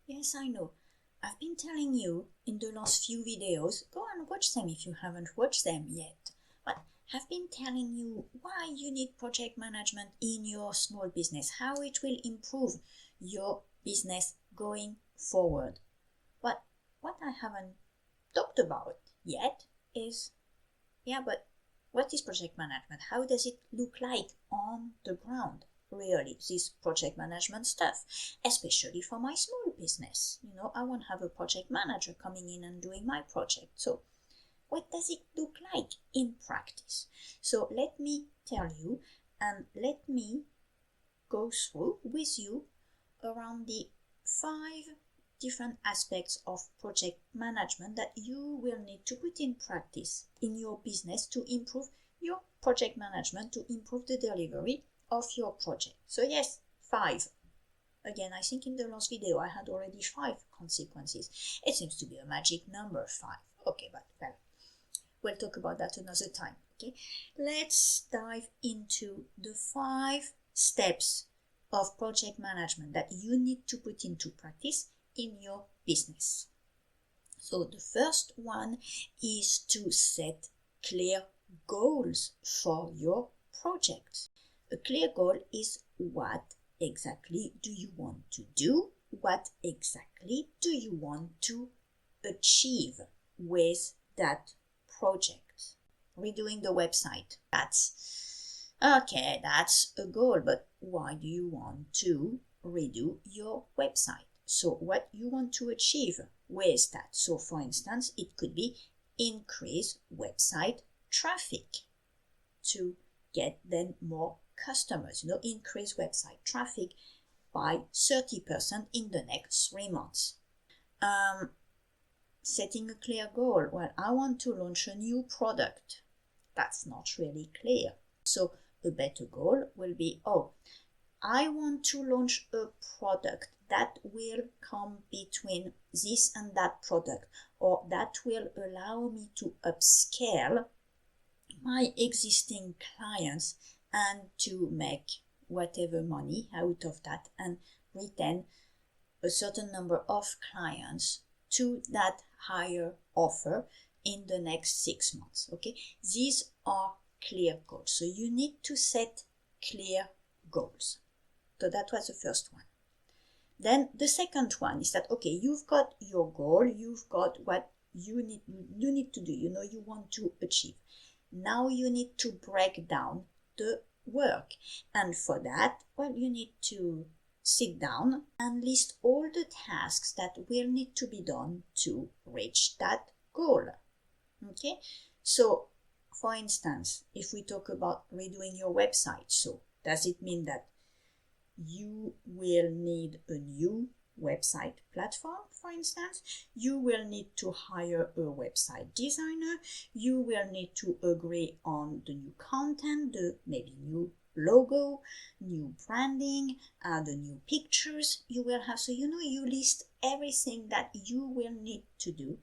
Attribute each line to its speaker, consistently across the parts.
Speaker 1: Yes, I know. I've been telling you in the last few videos, go and watch them if you haven't watched them yet. But I've been telling you why you need project management in your small business, how it will improve your business going forward. But what I haven't talked about yet is, but what is project management? How does it look like on the ground? Really, this project management stuff, especially for my small business. I won't have a project manager coming in and doing my project. So what does it look like in practice? So let me tell you, and let me go through with you around the 5 different aspects of project management that you will need to put in practice in your business to improve your project management, to improve the delivery of your project. So yes, 5. Again, I think in the last video I had already 5 consequences. It seems to be a magic number, 5. Okay, but well, we'll talk about that another time. Okay, let's dive into the 5 steps of project management that you need to put into practice in your business. So the first one is to set clear goals for your project. A clear goal is what exactly do you want to do? What exactly do you want to achieve with that project? Redoing the website. That's a goal, but why do you want to redo your website? So what you want to achieve with that. So for instance, it could be increase website traffic to get then more customers, increase website traffic by 30% in the next 3 months. Setting a clear goal. Well, I want to launch a new product. That's not really clear. So a better goal will be, I want to launch a product that will come between this and that product, or that will allow me to upscale my existing clients and to make whatever money out of that and retain a certain number of clients to that higher offer in the next 6 months. Okay, these are clear goals. So you need to set clear goals. So that was the first one. Then the second one is that, okay, you've got your goal, you've got what you need to do, you want to achieve. Now you need to break down the work. And for that, you need to sit down and list all the tasks that will need to be done to reach that goal. Okay, so for instance, if we talk about redoing your website, so does it mean that you will need a new website platform, for instance? You will need to hire a website designer. You will need to agree on the new content, the maybe new logo, new branding, the new pictures you will have. So you list everything that you will need to do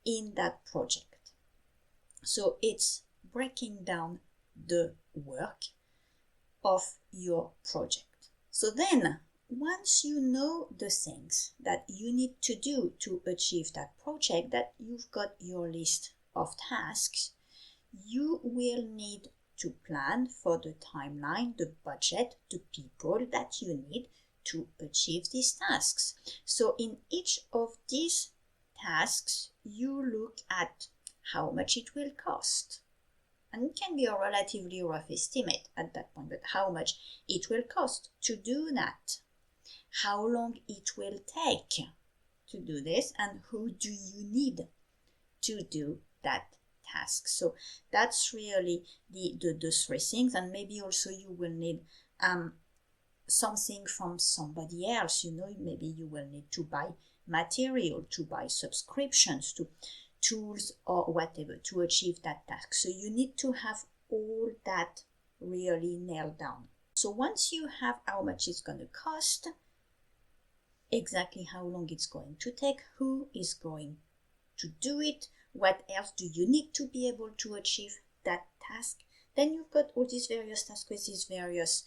Speaker 1: in that project. So it's breaking down the work of your project. So then, once you know the things that you need to do to achieve that project, that you've got your list of tasks, you will need to plan for the timeline, the budget, the people that you need to achieve these tasks. So in each of these tasks, you look at how much it will cost. And it can be a relatively rough estimate at that point, but how much it will cost to do that, how long it will take to do this, and who do you need to do that task. So that's really the 3 things. And maybe also you will need something from somebody else. Maybe you will need to buy material, to buy subscriptions, to tools or whatever to achieve that task. So you need to have all that really nailed down. So once you have how much it's going to cost, exactly how long it's going to take, who is going to do it, what else do you need to be able to achieve that task, then you've got all these various tasks with these various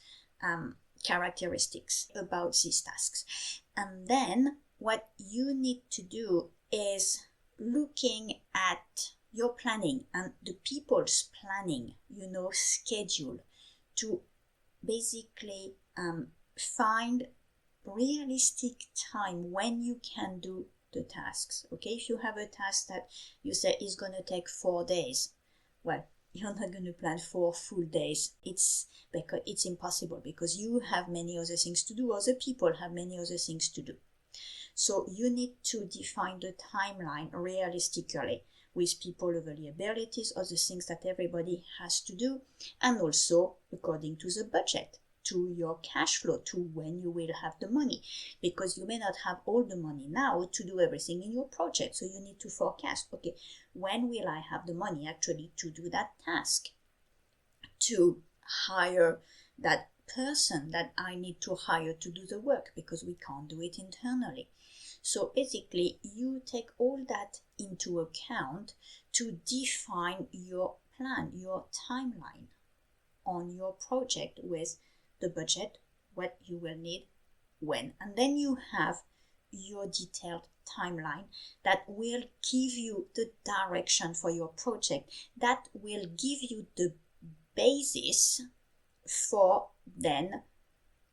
Speaker 1: characteristics about these tasks. And then what you need to do is looking at your planning and the people's planning, schedule, to basically find realistic time when you can do the tasks. Okay, if you have a task that you say is going to take 4 days, well, you're not going to plan 4 full days. It's impossible, because you have many other things to do, other people have many other things to do. So you need to define the timeline realistically, with people availabilities, other things that everybody has to do, and also according to the budget, to your cash flow, to when you will have the money, because you may not have all the money now to do everything in your project. So you need to forecast, okay, when will I have the money actually to do that task, to hire that person that I need to hire to do the work, because we can't do it internally. So basically, you take all that into account to define your plan, your timeline on your project, with the budget, what you will need, when. And then you have your detailed timeline that will give you the direction for your project, that will give you the basis for then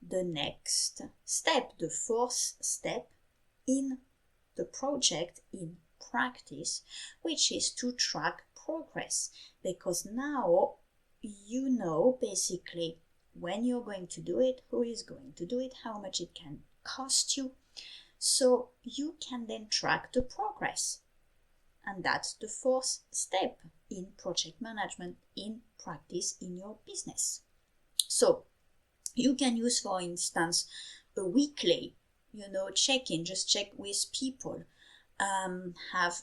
Speaker 1: the next step, the fourth step in the project, in practice, which is to track progress. Because now you know basically when you're going to do it, who is going to do it, how much it can cost you, so you can then track the progress. And that's the fourth step in project management, in practice, in your business. So you can use, for instance, a weekly check-in, just check with people, have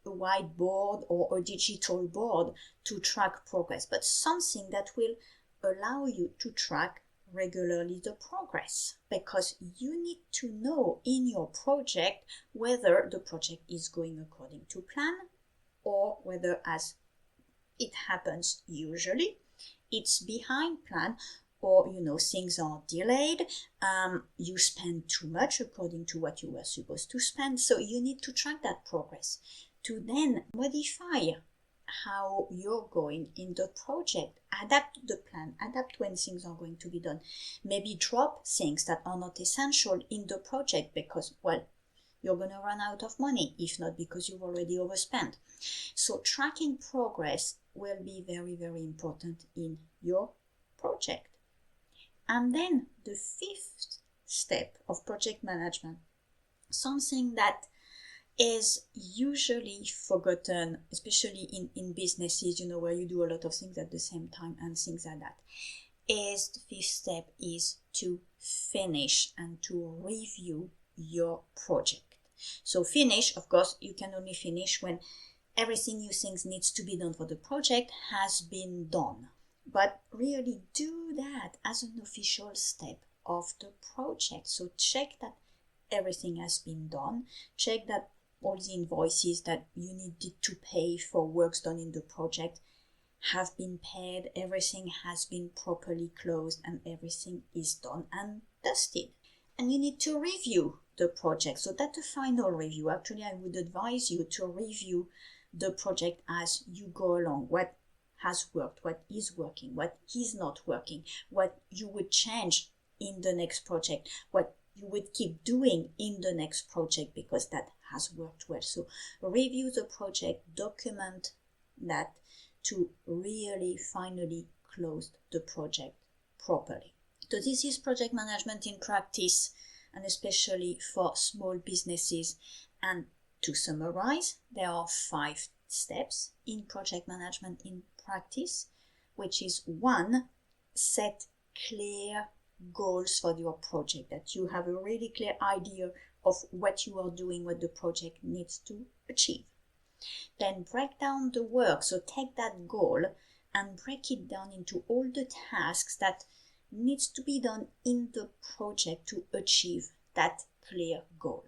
Speaker 1: a whiteboard or a digital board to track progress, but something that will allow you to track regularly the progress, because you need to know in your project whether the project is going according to plan, or whether, as it happens usually, it's behind plan, or things are delayed, you spend too much according to what you were supposed to spend. So you need to track that progress to then modify how you're going in the project, adapt the plan, adapt when things are going to be done, maybe drop things that are not essential in the project, because, well, you're going to run out of money, if not because you've already overspent. So tracking progress will be very, very important in your project. And then the fifth step of project management, something that is usually forgotten, especially in businesses, where you do a lot of things at the same time and things like that, is the fifth step is to finish and to review your project. So finish, of course, you can only finish when everything you think needs to be done for the project has been done. But really do that as an official step of the project. So check that everything has been done. Check that all the invoices that you needed to pay for works done in the project have been paid. Everything has been properly closed and everything is done and dusted. And you need to review the project. So that's a final review. Actually, I would advise you to review the project as you go along. What has worked, what is working, what is not working, what you would change in the next project, what you would keep doing in the next project because that has worked well. So review the project, document that to really finally close the project properly. So this is project management in practice, and especially for small businesses. And to summarize, there are 5 steps in project management in practice, which is 1, set clear goals for your project, that you have a really clear idea of what you are doing, what the project needs to achieve. Then break down the work. So take that goal and break it down into all the tasks that needs to be done in the project to achieve that clear goal.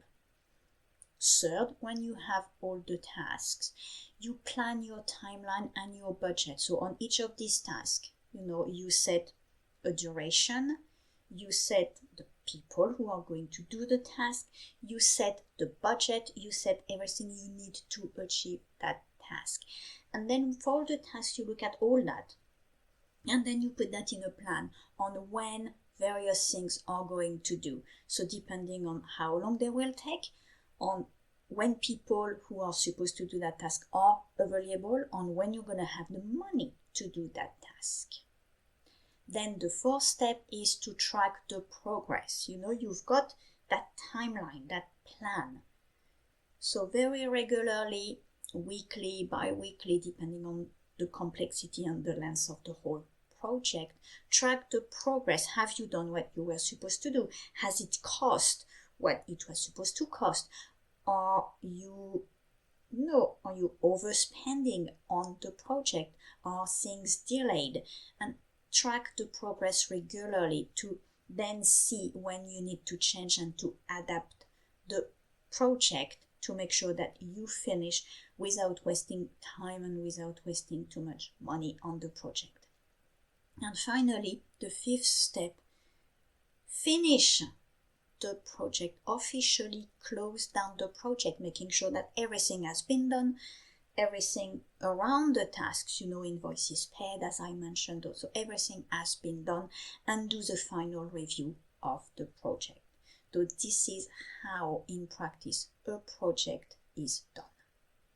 Speaker 1: Third, when you have all the tasks, you plan your timeline and your budget. So on each of these tasks, you set a duration, you set the people who are going to do the task, you set the budget, you set everything you need to achieve that task. And then for the task, you look at all that. And then you put that in a plan on when various things are going to do. So depending on how long they will take, on when people who are supposed to do that task are available, on when you're going to have the money to do that task. Then the fourth step is to track the progress. You've got that timeline, that plan. So very regularly, weekly, bi-weekly, depending on the complexity and the length of the whole project, track the progress. Have you done what you were supposed to do? Has it cost what it was supposed to cost? Are you overspending on the project? Are things delayed? And track the progress regularly to then see when you need to change and to adapt the project to make sure that you finish without wasting time and without wasting too much money on the project. And finally, the fifth step, finish the project, officially close down the project, making sure that everything has been done, everything around the tasks, invoices paid, as I mentioned, also everything has been done, and do the final review of the project. So this is how, in practice, a project is done.